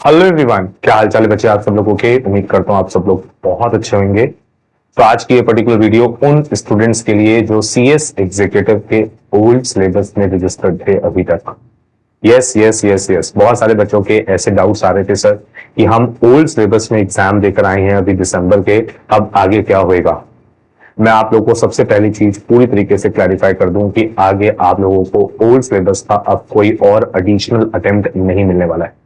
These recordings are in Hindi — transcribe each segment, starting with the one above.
हेलो एवरीवन, क्या हाल चाल है बच्चे आप सब लोगों के। उम्मीद करता हूँ आप सब लोग बहुत अच्छे होंगे। तो आज की ये पर्टिकुलर वीडियो उन स्टूडेंट्स के लिए जो सीएस एग्जीक्यूटिव के ओल्ड सिलेबस में रजिस्टर्ड थे अभी तक। यस यस यस यस, बहुत सारे बच्चों के ऐसे डाउट्स आ रहे थे सर कि हम ओल्ड सिलेबस में एग्जाम देकर आए हैं अभी दिसंबर के, अब आगे क्या होएगा। मैं आप लोगों को सबसे पहली चीज पूरी तरीके से क्लैरिफाई कर दूं कि आगे आप लोगों को ओल्ड सिलेबस का अब कोई और एडिशनल अटेम्प्ट नहीं मिलने वाला है।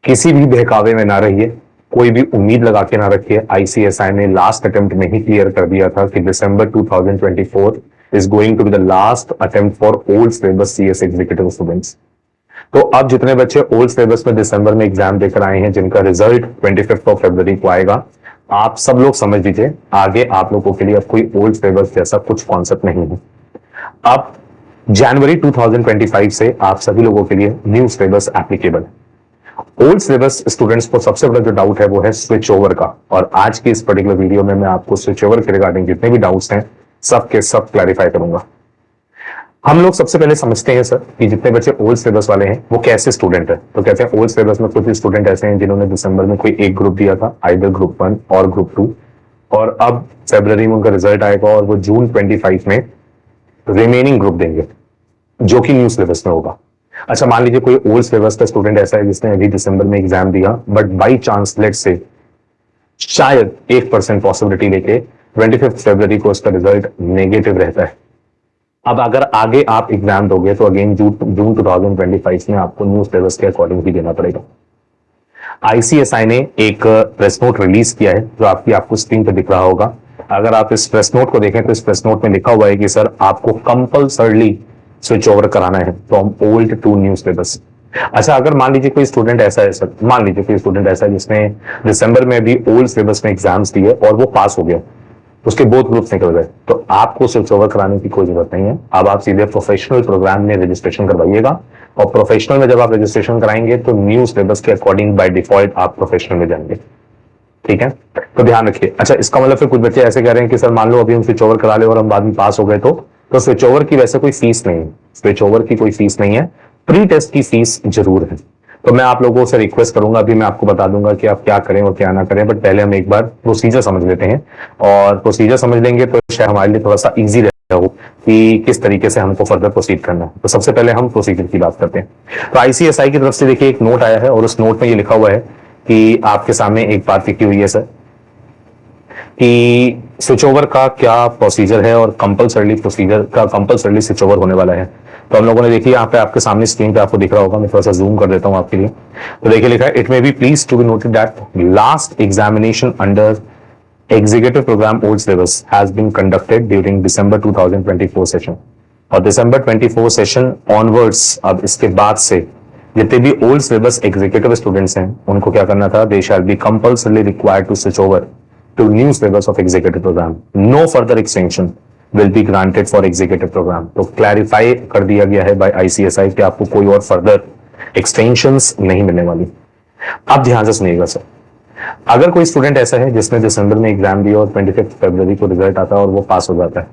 किसी भी बहकावे में ना रहिए, कोई भी उम्मीद लगा के ना रखिए। आईसीएसआई ने लास्ट अटेम्प्ट में ही क्लियर कर दिया था कि December 2024 is going to be the last attempt for old syllabus CS executive students. तो अब जितने बच्चे ओल्ड सिलेबस में दिसंबर में एग्जाम देकर आए हैं, जिनका रिजल्ट 25 ऑफ फरवरी को आएगा, आप सब लोग समझ लीजिए आगे आप लोगों के लिए अब कोई ओल्ड सिलेबस जैसा कुछ कॉन्सेप्ट नहीं है। अब जनवरी 2025 से आप सभी लोगों के लिए न्यू सिलेबस एप्लीकेबल है। ओल्ड सिलेबस स्टूडेंट्स को सबसे बड़ा जो डाउट है वो है स्विच ओवर का, और आज की इस पर्टिकुलर वीडियो में मैं आपको स्विच ओवर के रिगार्डिंग जितने भी डाउट्स हैं सब के सब क्लैरिफाई करूंगा। हम लोग सबसे पहले समझते हैं सर कि जितने बच्चे ओल्ड सिलेबस वाले हैं वो कैसे स्टूडेंट है। तो कहते हैं ओल्ड सिलेबस में कुछ स्टूडेंट ऐसे हैं जिन्होंने दिसंबर में कोई एक ग्रुप दिया था, आइदर ग्रुप 1 और ग्रुप 2, और अब फरवरी में उनका रिजल्ट आएगा और वो जून 25 में रिमेनिंग ग्रुप देंगे जो कि न्यू सिलेबस में होगा। अच्छा, मान लीजिए कोई ओल्ड सिलेबस का स्टूडेंट ऐसा है जिसने अभी दिसंबर में एग्जाम दिया, बट बाई चांस लेट से शायद 1% पॉसिबिलिटी लेके 25 फरवरी को उसका रिजल्ट नेगेटिव रहता है। अब अगर आगे आप एग्जाम दोगे तो अगेन जून 2025 में आपको न्यू सिलेबस के अकॉर्डिंग भी देना पड़ेगा। आईसीएसआई ने एक प्रेस नोट रिलीज किया है जो आपको स्क्रीन पर दिख रहा होगा। अगर आप इस प्रेस नोट को देखें तो इस प्रेस नोट में लिखा हुआ है कि सर आपको कंपल्सरली स्विच ओवर कराना है from old to new syllabus. अच्छा, अगर मान लीजिए कोई स्टूडेंट ऐसा है सर, मान लीजिए कोई स्टूडेंट ऐसा है जिसने दिसंबर में भी ओल्ड सिलेबस में एग्जाम्स दिए और वो पास हो गया, उसके बोथ ग्रुप्स निकल गए, तो आपको स्विच ओवर कराने की कोई जरूरत नहीं है। अब आप सीधे प्रोफेशनल प्रोग्राम में रजिस्ट्रेशन करवाइएगा, और प्रोफेशनल में जब आप रजिस्ट्रेशन कराएंगे तो न्यू सिलेबस के अकॉर्डिंग बाय डिफॉल्ट आप प्रोफेशनल में जाएंगे। ठीक है, तो ध्यान रखिए। अच्छा, इसका मतलब फिर कुछ बच्चे ऐसे कह रहे हैं कि सर मान लो अभी हम स्विच ओवर करा ले और हम बाद में पास हो गए तो स्विच ओवर की वैसे कोई फीस नहीं है। स्विच ओवर की कोई फीस नहीं है, प्री टेस्ट की फीस जरूर है। तो मैं आप लोगों से रिक्वेस्ट करूंगा, अभी मैं आपको बता दूंगा कि आप क्या करें और क्या ना करें, बट पहले हम एक बार प्रोसीजर समझ लेते हैं, और प्रोसीजर समझ लेंगे तो शायद हमारे लिए थोड़ा सा इजी रहेगा हो कि किस तरीके से हमको फर्दर प्रोसीड करना है। तो सबसे पहले हम प्रोसीजर की बात करते हैं। तो आईसीएसआई की तरफ से देखिए एक नोट आया है, और उस नोट में ये लिखा हुआ है कि आपके सामने एक बात लिखी हुई है सर कि स्विच ओवर का क्या प्रोसीजर है और कंपल्सरली स्विच ओवर होने वाला है। तो हम लोगों ने देखिए यहाँ पे आपके सामने स्क्रीन पे आपको दिख रहा होगा, मैं थोड़ा सा जूम कर देता हूँ आपके लिए। तो देखिए लिखा है, it may be please to be noted that last examination under executive program old syllabus has been conducted during December 2024 session, और दिसंबर 24 सेशन ऑनवर्ड्स अब इसके बाद से जितने भी ओल्ड सिलेबस एग्जीक्यूटिव स्टूडेंट्स हैं उनको क्या करना था, they shall be compulsorily required to switch over to new syllabus of executive program. No further extension will be granted for executive program. तो क्लैरिफाई कर दिया गया है बाय आईसीएसआई कि आपको कोई और फर्दर एक्सटेंशंस नहीं मिलने वाली। अब ध्यान से सुनिएगा सर, अगर कोई स्टूडेंट ऐसा है जिसने दिसंबर में एग्जाम दिया और 25 फरवरी को रिजल्ट आता है और वो पास हो जाता है,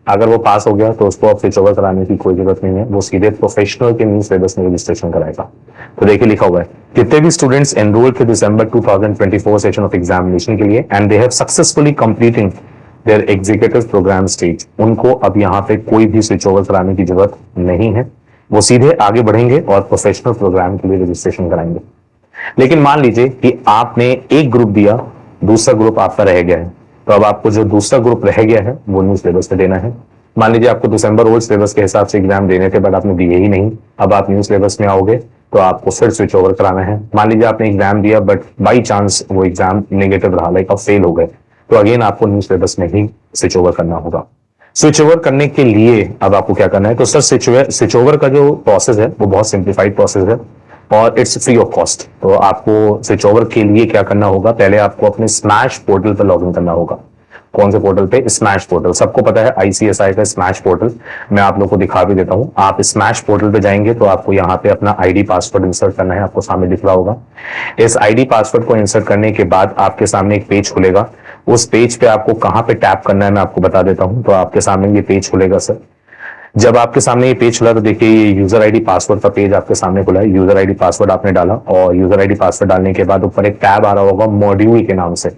अगर वो पास हो गया तो उसको अब स्विच ओवर कराने की कोई जरूरत नहीं है, वो सीधे प्रोफेशनल के न्यू सिलेबस में रजिस्ट्रेशन कराएगा। तो देखिए लिखा हुआ है, जितने भी स्टूडेंट्स एनरोल थे दिसंबर 2024 सेशन ऑफ एग्जामिनेशन के लिए and they have successfully completing their executive program stage, उनको अब यहाँ पे कोई भी स्विच ओवर कराने की जरूरत नहीं है। वो सीधे आगे बढ़ेंगे और प्रोफेशनल प्रोग्राम के लिए रजिस्ट्रेशन कराएंगे। लेकिन मान लीजिए कि आपने एक ग्रुप दिया, दूसरा ग्रुप आपका रह गया है, तो अब आपको जो दूसरा ग्रुप रह गया है वो न्यू सिलेबस पे देना है। मान लीजिए आपको दिसंबर ओल्ड सिलेबस के हिसाब से एग्जाम देने थे बट आपने दिए ही नहीं, अब आप न्यू सिलेबस में आओगे तो आपको फिर स्विच ओवर कराना है। मान लीजिए आपने एग्जाम दिया बट बाई चांस वो एग्जाम नेगेटिव रहा, लाइक आप फेल हो गए, तो अगेन आपको न्यू सिलेबस में ही स्विच ओवर करना होगा। स्विच ओवर करने के लिए अब आपको क्या करना है, तो सर स्विच ओवर का जो प्रोसेस है वो बहुत सिंप्लीफाइड प्रोसेस है और इट्स फ्री ऑफ कॉस्ट। तो आपको स्विच ओवर के लिए क्या करना होगा, पहले आपको अपने स्मैश पोर्टल पर लॉग इन करना होगा। कौन से पोर्टल पे? Smash portal. सबको पता है आईसीएसआई का स्मैश पोर्टल, मैं आप लोग को दिखा भी देता हूं। आप स्मैश पोर्टल पे जाएंगे तो आपको यहाँ पे अपना आईडी पासवर्ड इंसर्ट करना है, आपको सामने दिख रहा होगा। इस आईडी पासवर्ड को इंसर्ट करने के बाद आपके सामने एक पेज खुलेगा। उस पेज पे आपको कहाँ पे टैप करना है मैं आपको बता देता हूं। तो आपके सामने ये पेज खुलेगा सर, जब आपके सामने ये पेज खुला तो देखिए ये यूजर आईडी पासवर्ड का पेज आपके सामने खुला है। यूजर आईडी पासवर्ड आपने डाला और यूजर आईडी पासवर्ड डालने के बाद ऊपर एक टैब आ रहा होगा मॉड्यूल के नाम से।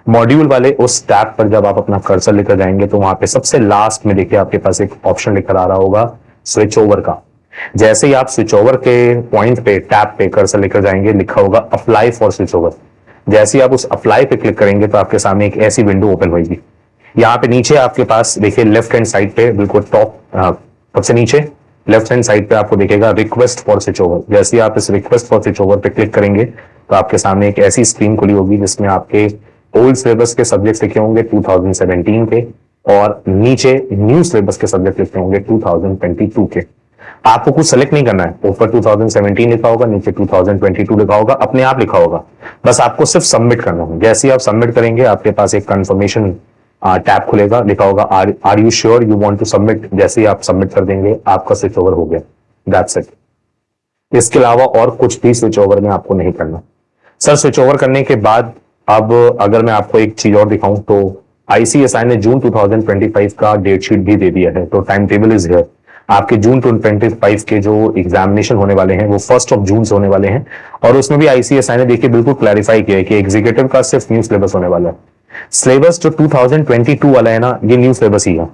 मॉड्यूल वाले उस टैब पर जब आप अपना कर्सर लेकर जाएंगे तो वहां पे सबसे लास्ट में देखिए आपके पास एक ऑप्शन लिखकर आ रहा होगा स्विच ओवर का। जैसे ही आप स्विच ओवर के पॉइंट पे टैब पे कर्सर लेकर जाएंगे लिखा होगा अप्लाई फॉर स्विच ओवर। जैसे ही आप उस अप्लाई पे क्लिक करेंगे तो आपके सामने एक ऐसी विंडो ओपन होगी। यहाँ पे नीचे आपके पास देखिए लेफ्ट हैंड साइड पे बिल्कुल टॉप सबसे नीचे लेफ्ट हैंड साइड पे आपको दिखेगा रिक्वेस्ट फॉर स्विच ओवर। जैसे ही आप इस रिक्वेस्ट फॉर स्विच ओवर पे क्लिक करेंगे तो आपके सामने एक ऐसी स्क्रीन खुली होगी जिसमें आपके ओल्ड सिलेबस के सब्जेक्ट लिखे होंगे 2017 के और नीचे न्यू सिलेबस के सब्जेक्ट लिखे होंगे 2022 के। आपको कुछ सेलेक्ट नहीं करना है, ऊपर 2017 लिखा होगा, नीचे 2022 लिखा होगा, अपने आप लिखा होगा, बस आपको सिर्फ सबमिट करना है। जैसे ही आप सबमिट करेंगे आपके पास एक कंफर्मेशन टैब खुलेगा, लिखा होगा are you sure you want to submit. जैसे ही आप सबमिट कर देंगे आपका स्विच ओवर हो गया, दैट्स इट। इसके अलावा और कुछ भी स्विच ओवर में आपको नहीं करना। सर स्विच ओवर करने के बाद अब अगर मैं आपको एक चीज और दिखाऊं तो आईसीएसआई ने जून 2025 का डेट शीट भी दे दिया है, तो टाइम टेबल इज हियर। आपके जून 2025 के जो एग्जामिनेशन होने वाले हैं वो 1 जून से होने वाले हैं और उसमें भी आईसीएसआई ने देखिए बिल्कुल क्लैरिफाई किया है कि एग्जीक्यूटिव का सिर्फ न्यू सिलेबस होने वाला है। सिलेबस जो 2022 वाला है ना, ये न्यू सिलेबस ही है।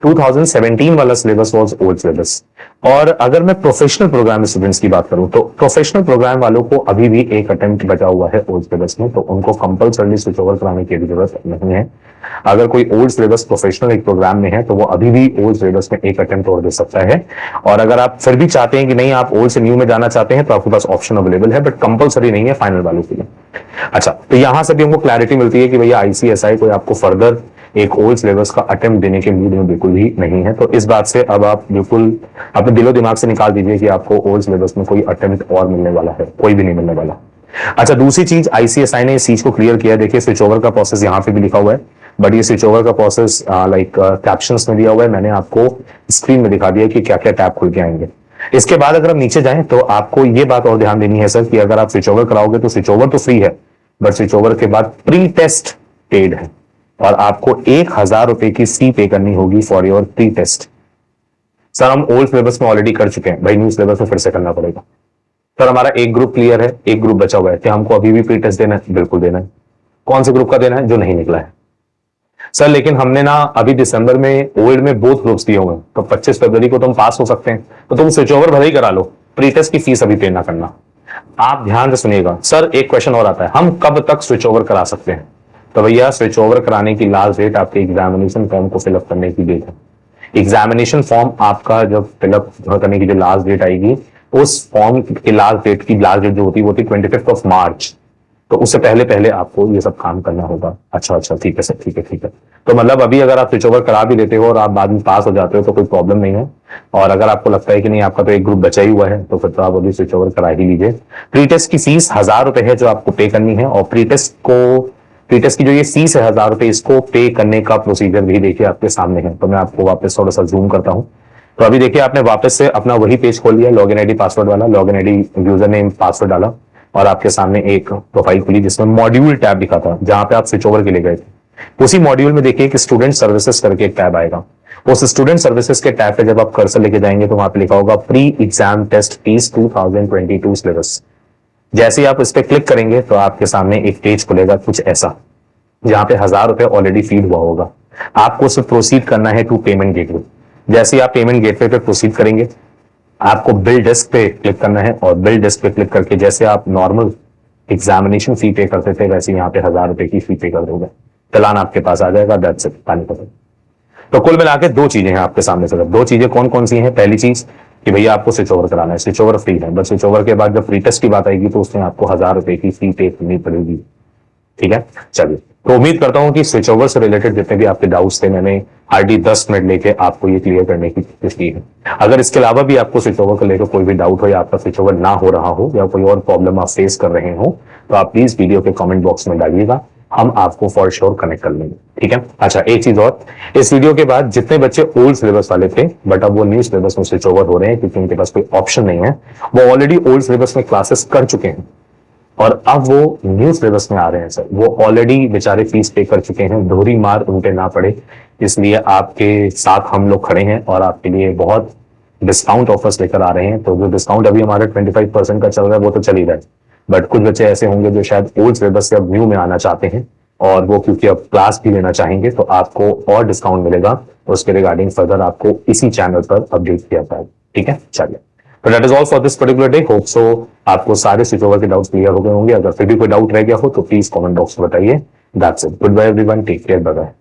2017 वाला सिलेबस वाज ओल्ड सिलेबस। और अगर मैं प्रोफेशनल प्रोग्राम स्टूडेंट्स की बात करूं तो प्रोफेशनल प्रोग्राम वालों को अभी भी एक अटेम्प्ट बचा हुआ है ओल्ड सिलेबस में, तो उनको कंपल्सरी स्विच ओवर कराने की जरूरत नहीं है। अगर कोई ओल्ड सिलेबस प्रोफेशनल एक प्रोग्राम में है तो वो अभी भी ओल्ड सिलेबस में एक अटेम्प्ट और दे सकता है। और अगर आप फिर भी चाहते हैं कि नहीं आप ओल्ड से न्यू में जाना चाहते हैं तो आपके पास ऑप्शन अवेलेबल है, बट कंपल्सरी नहीं है फाइनल वालों के लिए। अच्छा, तो यहां से भी हमको क्लैरिटी मिलती है कि भैया आईसीएसआई कोई आपको फर्दर एक ओल्ड सिलेबस का अटेम्प्ट देने के मूड में बिल्कुल भी नहीं है। तो इस बात से अब आप बिल्कुल अपने दिलो दिमाग से निकाल दीजिए कि आपको ओल्ड सिलेबस में कोई अटेम्प्ट और मिलने वाला है, कोई भी नहीं मिलने वाला। अच्छा, दूसरी चीज आईसीएसआई ने इस चीज को क्लियर किया। देखिए स्विच ओवर का प्रोसेस यहाँ पे भी लिखा हुआ है, बट ये स्विच ओवर का प्रोसेस लाइक कैप्शंस में दिया हुआ है। मैंने आपको स्क्रीन में दिखा दिया कि क्या क्या टैब खुल के आएंगे। इसके बाद अगर हम नीचे जाएं तो आपको ये बात और ध्यान देनी है सर कि अगर आप स्विच ओवर कराओगे तो स्विच ओवर तो फ्री है, बट स्विच ओवर के बाद प्री टेस्ट पेड है और आपको 1000 रुपए की फी पे करनी होगी for your pre test. Sir हम ओल्ड सिलेबस में ऑलरेडी कर चुके हैं, भाई न्यू सिलेबस में फिर से करना पड़ेगा। सर हमारा एक ग्रुप क्लियर है, एक ग्रुप बचा हुआ है, क्या हमको अभी भी प्री टेस्ट देना है? बिल्कुल देना है। कौन से ग्रुप का देना है? जो नहीं निकला है। सर लेकिन हमने ना अभी दिसंबर में ओल्ड में बोथ ग्रुप्स दिए हुए हैं, तो 25 फरवरी को तुम पास हो सकते हैं, तो तुम स्विच ओवर भले ही करा लो, प्री टेस्ट की फीस अभी पे ना करना। आप ध्यान से सुनिएगा। सर एक क्वेश्चन और आता है, हम कब तक स्विच ओवर करा सकते हैं? तो भैया स्विच ओवर कराने की लास्ट डेट आपके एग्जामिनेशन फॉर्म को फिलअप करने की डेट है। एग्जामिनेशन फॉर्म आपका जब फिलअप करने की जो लास्ट डेट आएगी, उस फॉर्म की लास्ट डेट जो होती है वो थी 25 मार्च। तो उससे पहले पहले आपको ये सब काम करना होगा। अच्छा ठीक है सर, ठीक है। तो मतलब अभी अगर आप स्विच ओवर करा भी देते हो और आप बाद में पास हो जाते हो तो कोई प्रॉब्लम नहीं है। और अगर आपको लगता है कि नहीं आपका तो एक ग्रुप बचा ही हुआ है तो फिर तो आप अभी स्विच ओवर करा ही लीजिए। प्री टेस्ट की फीस 1000 रुपए है जो आपको पे करनी है, और प्री टेस्ट की जो ये फीस है 1000 रुपए, इसको पे करने का प्रोसीजर भी देखिए आपके सामने है। तो मैं आपको वापस थोड़ा सा जूम करता हूँ। तो अभी देखिए आपने वापस से अपना वही पेज खोल लिया, लॉगिन आईडी पासवर्ड वाला, login ID user name password डाला और आपके सामने एक प्रोफाइल खुली जिसमें मॉड्यूल टैब लिखा था जहां पे आप स्विच ओवर के लिए गए थे। उसी मॉड्यूल में देखिए कि स्टूडेंट सर्विसेज करके एक टैब आएगा। उस स्टूडेंट सर्विसेज के टैब पे जब आप कर्सर लेके जाएंगे तो वहां पे लिखा होगा pre exam test fees 2022 syllabus. जैसे ही आप इस पे क्लिक करेंगे तो आपके सामने एक पेज खुलेगा कुछ ऐसा, जहां पे 1000 रुपए ऑलरेडी फीड हुआ होगा। आपको सिर्फ प्रोसीड करना है टू पेमेंट गेटवे। जैसे ही आप पेमेंट गेटवे पे प्रोसीड करेंगे आपको बिल डेस्क पे क्लिक करना है, और बिल डेस्क पे क्लिक करके जैसे आप नॉर्मल एग्जामिनेशन फी पे करते थे वैसे यहाँ पे 1000 रुपए की फी पे कर दोगे, चालान आपके पास आ जाएगा। दैट्स इट, पानी खत्म। तो कुल मिला के दो चीजें हैं आपके सामने से। दो चीजें कौन कौन सी हैं? पहली चीज कि भैया आपको स्विच ओवर कराना है, स्विच ओवर फ्री है, बट स्विच ओवर के बाद जब प्री टेस्ट की बात आएगी तो उसमें आपको 1000 रुपए की फी पे करनी पड़ेगी। ठीक है, चलिए। तो उम्मीद करता हूं कि स्विच ओवर से रिलेटेड जितने भी आपके डाउट्स थे मैंने हार्डली 10 मिनट लेके आपको ये क्लियर करने की कोशिश की है। अगर इसके अलावा भी आपको स्विच ओवर को लेकर कोई भी डाउट हो या आपका स्विच ओवर ना हो रहा हो या कोई और प्रॉब्लम आप फेस कर रहे हो तो आप प्लीज वीडियो के कमेंट बॉक्स में डालिएगा, हम आपको फॉर श्योर कनेक्ट कर लेंगे। ठीक है। अच्छा, एक चीज और, इस वीडियो के बाद जितने बच्चे ओल्ड सिलेबस वाले थे बट अब वो न्यू सिलेबस में स्विच ओवर हो रहे हैं क्योंकि उनके पास कोई ऑप्शन नहीं है, वो ऑलरेडी ओल्ड सिलेबस में क्लासेस कर चुके हैं और अब वो न्यू सिलेबस में आ रहे हैं सर, वो ऑलरेडी बेचारे फीस पे कर चुके हैं, दोहरी मार उनके ना पड़े इसलिए आपके साथ हम लोग खड़े हैं और आपके लिए बहुत डिस्काउंट ऑफर्स लेकर आ रहे हैं। तो जो डिस्काउंट अभी हमारा 25% का चल रहा है वो तो चल ही रहा है, बट कुछ बच्चे ऐसे होंगे जो शायद ओल्ड सिलेबस से अब न्यू में आना चाहते हैं और वो क्योंकि अब क्लास भी लेना चाहेंगे, तो आपको और डिस्काउंट मिलेगा। उसके रिगार्डिंग फर्दर आपको इसी चैनल पर अपडेट किया जाएगा। ठीक है, चलिए, तो that is all for this particular day. Hope so आपको सारे स्विच ओवर के डाउट्स क्लियर हो गए होंगे। अगर फिर भी कोई डाउट रह गया हो तो प्लीज कमेंट बॉक्स में बताइए। That's it, goodbye everyone, take care, bye bye.